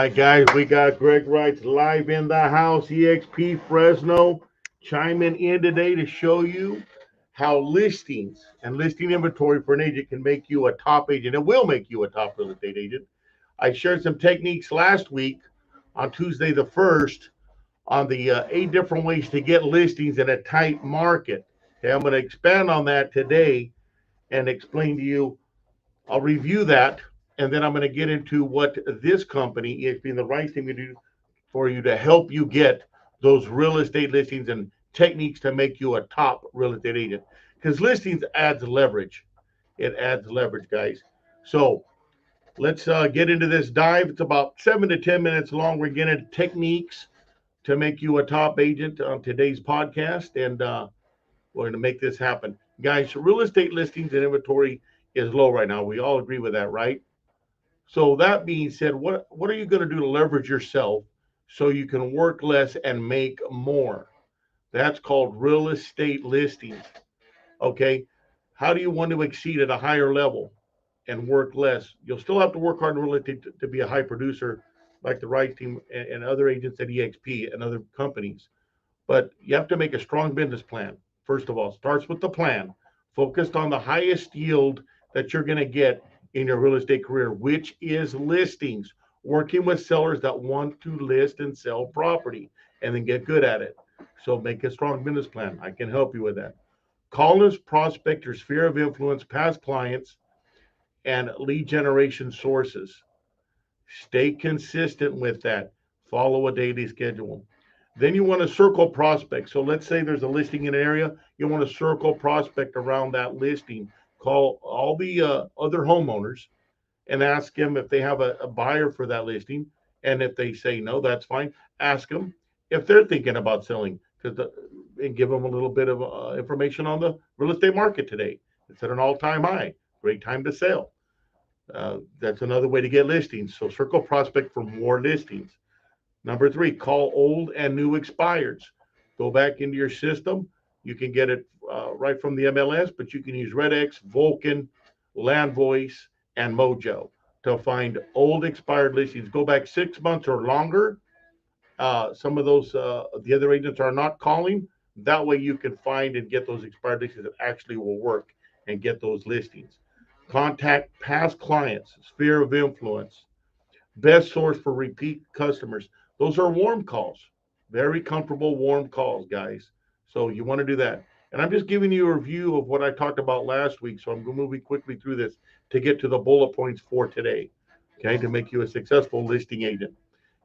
right, guys, we got Greg Reitz live in the house, EXP Fresno, chiming in today to show you how listings and listing inventory for an agent can make you a top agent. It will make you a top real estate agent. I shared some techniques last week on Tuesday the 1st on the 8 different ways to get listings in a tight market. Okay, I'm going to expand on that today and explain to you. I'll review that, and then I'm going to get into what this company, EXP and the right thing to do for you to help you get those real estate listings and techniques to make you a top real estate agent. Because listings adds leverage. It adds leverage, guys. So let's get into this dive. It's about 7 to 10 minutes long. We're getting techniques to make you a top agent on today's podcast, and we're going to make this happen. Guys, real estate listings and inventory is low right now. We all agree with that, right? So that being said, what are you going to do to leverage yourself so you can work less and make more? That's called real estate listings. Okay. How do you want to exceed at a higher level and work less? You'll still have to work hard in real estate to be a high producer like the right team and other agents at EXP and other companies. But you have to make a strong business plan. First of all, starts with the plan, focused on the highest yield that you're going to get in your real estate career, which is listings, working with sellers that want to list and sell property and then get good at it. So make a strong business plan. I can help you with that. Callers, prospect your sphere of influence, past clients, and lead generation sources. Stay consistent with that. Follow a daily schedule. Then you want to circle prospects. So let's say there's a listing in an area. You want to circle prospect around that listing. Call all the other homeowners and ask them if they have a buyer for that listing. And if they say no, that's fine. Ask them if they're thinking about selling, and give them a little bit of information on the real estate market today. It's at an all-time high. Great time to sell. That's another way to get listings. So circle prospect for more listings. Number 3, call old and new expireds. Go back into your system. You can get it right from the MLS, but you can use REITX, Vulcan, Land Voice, and Mojo to find old expired listings. Go back 6 months or longer. Some of those, the other agents are not calling. That way you can find and get those expired listings that actually will work and get those listings. Contact past clients, sphere of influence, best source for repeat customers. Those are warm calls, very comfortable warm calls, guys. So you want to do that. And I'm just giving you a review of what I talked about last week. So I'm going to move quickly through this to get to the bullet points for today, okay, to make you a successful listing agent.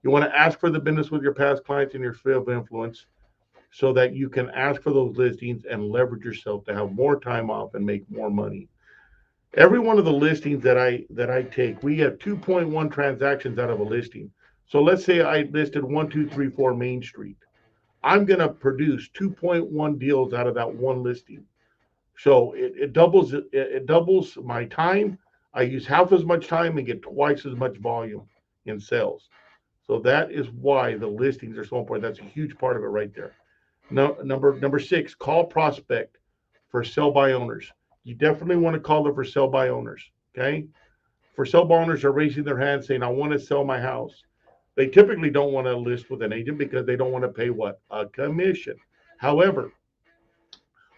You want to ask for the business with your past clients in your sphere of influence so that you can ask for those listings and leverage yourself to have more time off and make more money. Every one of the listings that I take, we have 2.1 transactions out of a listing. So let's say I listed 1234 Main Street. I'm going to produce 2.1 deals out of that one listing. So it doubles my time. I use half as much time and get twice as much volume in sales. So that is why the listings are so important. That's a huge part of it right there. Number 6, call prospect for sell by owners. You definitely want to call them for sell by owners. Okay. For sell by owners are raising their hand saying, I want to sell my house. They typically don't want to list with an agent because they don't want to pay what? A commission. However,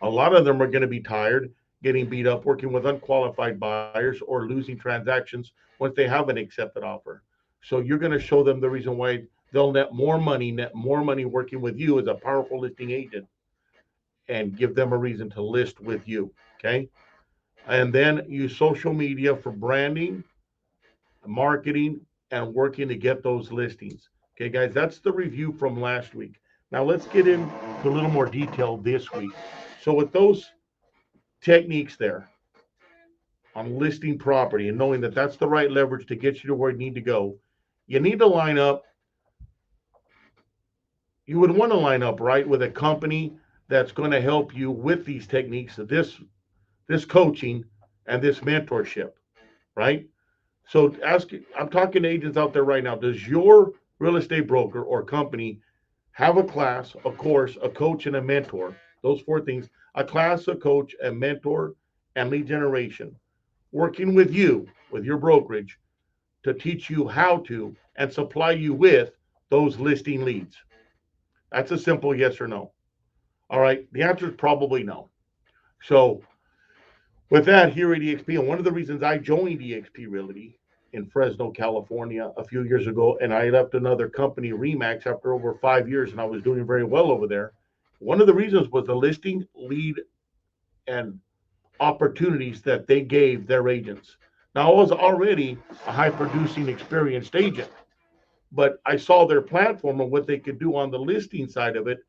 a lot of them are going to be tired, getting beat up, working with unqualified buyers, or losing transactions once they have an accepted offer. So you're going to show them the reason why they'll net more money working with you as a powerful listing agent and give them a reason to list with you. Okay. And then use social media for branding, marketing, and working to get those listings. Okay, guys, that's the review from last week. Now let's get into a little more detail this week. So with those techniques there on listing property and knowing that that's the right leverage to get you to where you need to go, you need to line up. You would want to line up right with a company that's going to help you with these techniques, this coaching and this mentorship, right? So I'm talking to agents out there right now. Does your real estate broker or company have a class, a course, a coach, and a mentor? Those 4 things: a class, a coach, a mentor, and lead generation. Working with you, with your brokerage, to teach you how to and supply you with those listing leads? That's a simple yes or no. All right. The answer is probably no. So with that, here at EXP, and one of the reasons I joined EXP Realty in Fresno, California a few years ago, and I left another company, Remax, after over 5 years, and I was doing very well over there. One of the reasons was the listing, lead, and opportunities that they gave their agents. Now, I was already a high producing, experienced agent, but I saw their platform and what they could do on the listing side of it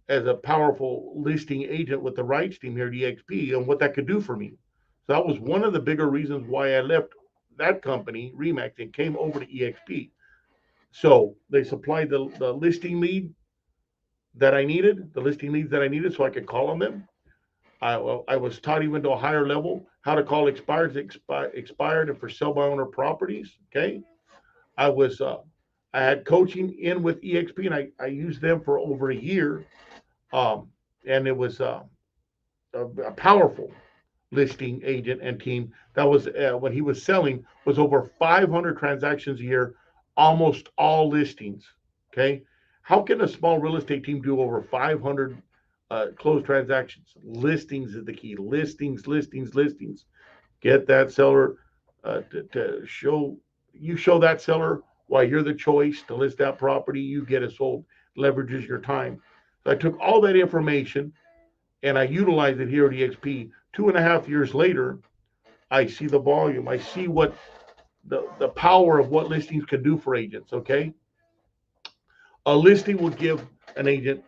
as a powerful listing agent with the Reitz team here at EXP and what that could do for me. So that was one of the bigger reasons why I left that company, Remax, and came over to EXP. So they supplied the listing lead that I needed, the listing leads that I needed so I could call on them. I was taught even to a higher level how to call expired and for sale by owner properties. Okay. I was, I had coaching in with EXP and I used them for over a year. Um, and it was a powerful listing agent and team that was when he was selling was over 500 transactions a year, almost all listings. Okay, how can a small real estate team do over 500 closed transactions? Listings is the key. Listings, listings, listings. Get that seller to show you show that seller why you're the choice to list that property. You get it sold. Leverages your time. So I took all that information and I utilized it here at EXP. 2.5 years later, I see the volume. I see what the power of what listings can do for agents. Okay. A listing will give an agent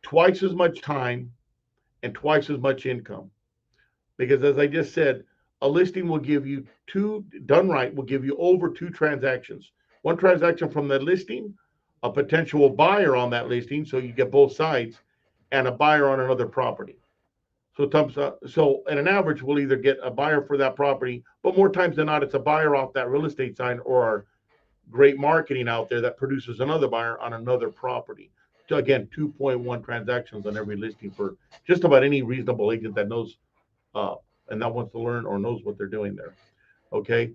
twice as much time and twice as much income. Because as I just said, a listing will give you two, done right, will give you over two transactions. One transaction from the listing, a potential buyer on that listing, so you get both sides, and a buyer on another property. So in an average, we'll either get a buyer for that property, but more times than not, it's a buyer off that real estate side or great marketing out there that produces another buyer on another property. So again, 2.1 transactions on every listing for just about any reasonable agent that knows uh, and that wants to learn or knows what they're doing there. Okay.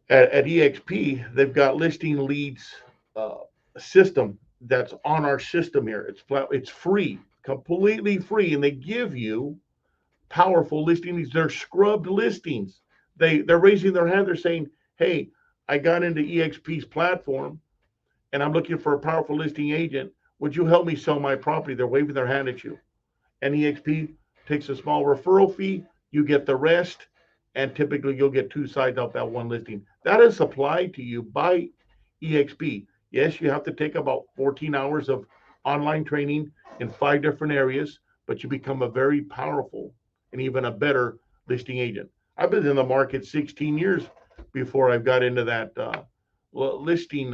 At EXP, they've got listing leads uh, system that's on our system here. It's free, completely free, and they give you powerful listing leads. They're scrubbed listings. They're raising their hand. They're saying, "Hey, I got into EXP's platform, and I'm looking for a powerful listing agent. Would you help me sell my property?" They're waving their hand at you, and EXP takes a small referral fee. You get the rest, and typically you'll get two sides off that one listing. That is supplied to you by EXP. Yes, you have to take about 14 hours of online training in 5 different areas, but you become a very powerful and even a better listing agent. I've been in the market 16 years before I got into that listing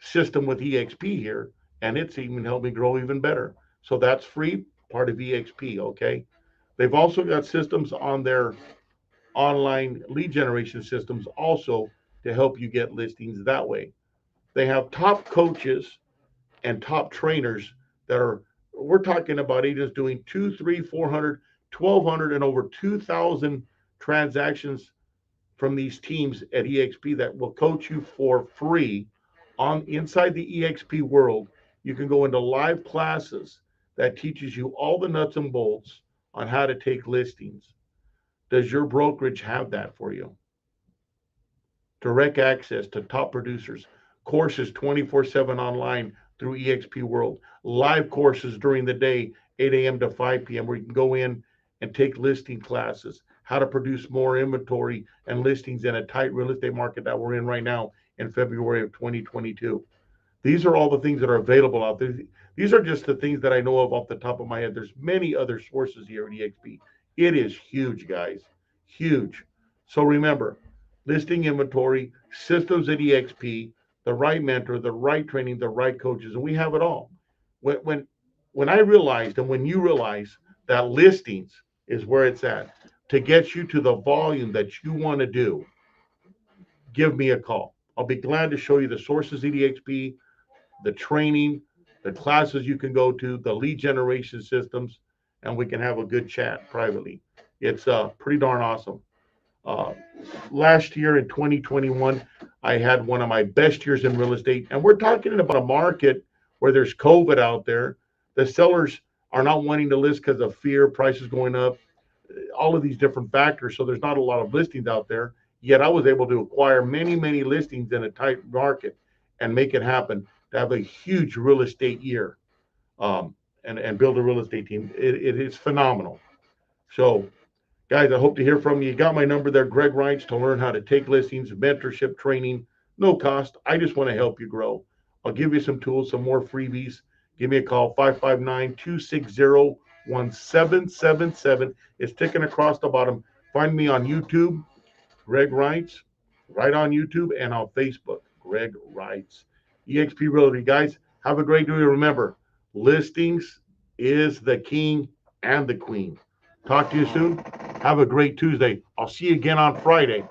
system with EXP here, and it's even helped me grow even better. So that's free, part of EXP. Okay. They've also got systems on their online lead generation systems also to help you get listings that way. They have top coaches and top trainers that are, we're talking about agents doing 2, 3, 400, 1,200, and over 2,000 transactions from these teams at EXP that will coach you for free on inside the EXP world. You can go into live classes that teaches you all the nuts and bolts on how to take listings. Does your brokerage have that for you? Direct access to top producers, courses 24/7 online through EXP World, live courses during the day, 8 a.m. to 5 p.m., where you can go in and take listing classes, how to produce more inventory and listings in a tight real estate market that we're in right now in February of 2022. These are all the things that are available out there. These are just the things that I know of off the top of my head. There's many other sources here at EXP. It is huge, guys, huge. So remember, listing inventory, systems at EXP, the right mentor, the right training, the right coaches, and we have it all. When I realized and when you realize that listings is where it's at to get you to the volume that you want to do, give me a call. I'll be glad to show you the sources at EXP, the training, the classes you can go to, the lead generation systems, and we can have a good chat privately. It's pretty darn awesome. Uh, Last year in 2021, I had one of my best years in real estate. And we're talking about a market where there's COVID out there. The sellers are not wanting to list because of fear, prices going up, all of these different factors. So there's not a lot of listings out there. Yet I was able to acquire many, many listings in a tight market and make it happen to have a huge real estate year, um, and build a real estate team. It is phenomenal. So, guys, I hope to hear from you. You got my number there, Greg Reitz, to learn how to take listings, mentorship, training, no cost. I just want to help you grow. I'll give you some tools, some more freebies. Give me a call, 559-260-1777. It's ticking across the bottom. Find me on YouTube, Greg Reitz, right on YouTube, and on Facebook, Greg Reitz. EXP Realty, guys, have a great day. Remember, listings is the king and the queen. Talk to you soon. Have a great Tuesday. I'll see you again on Friday.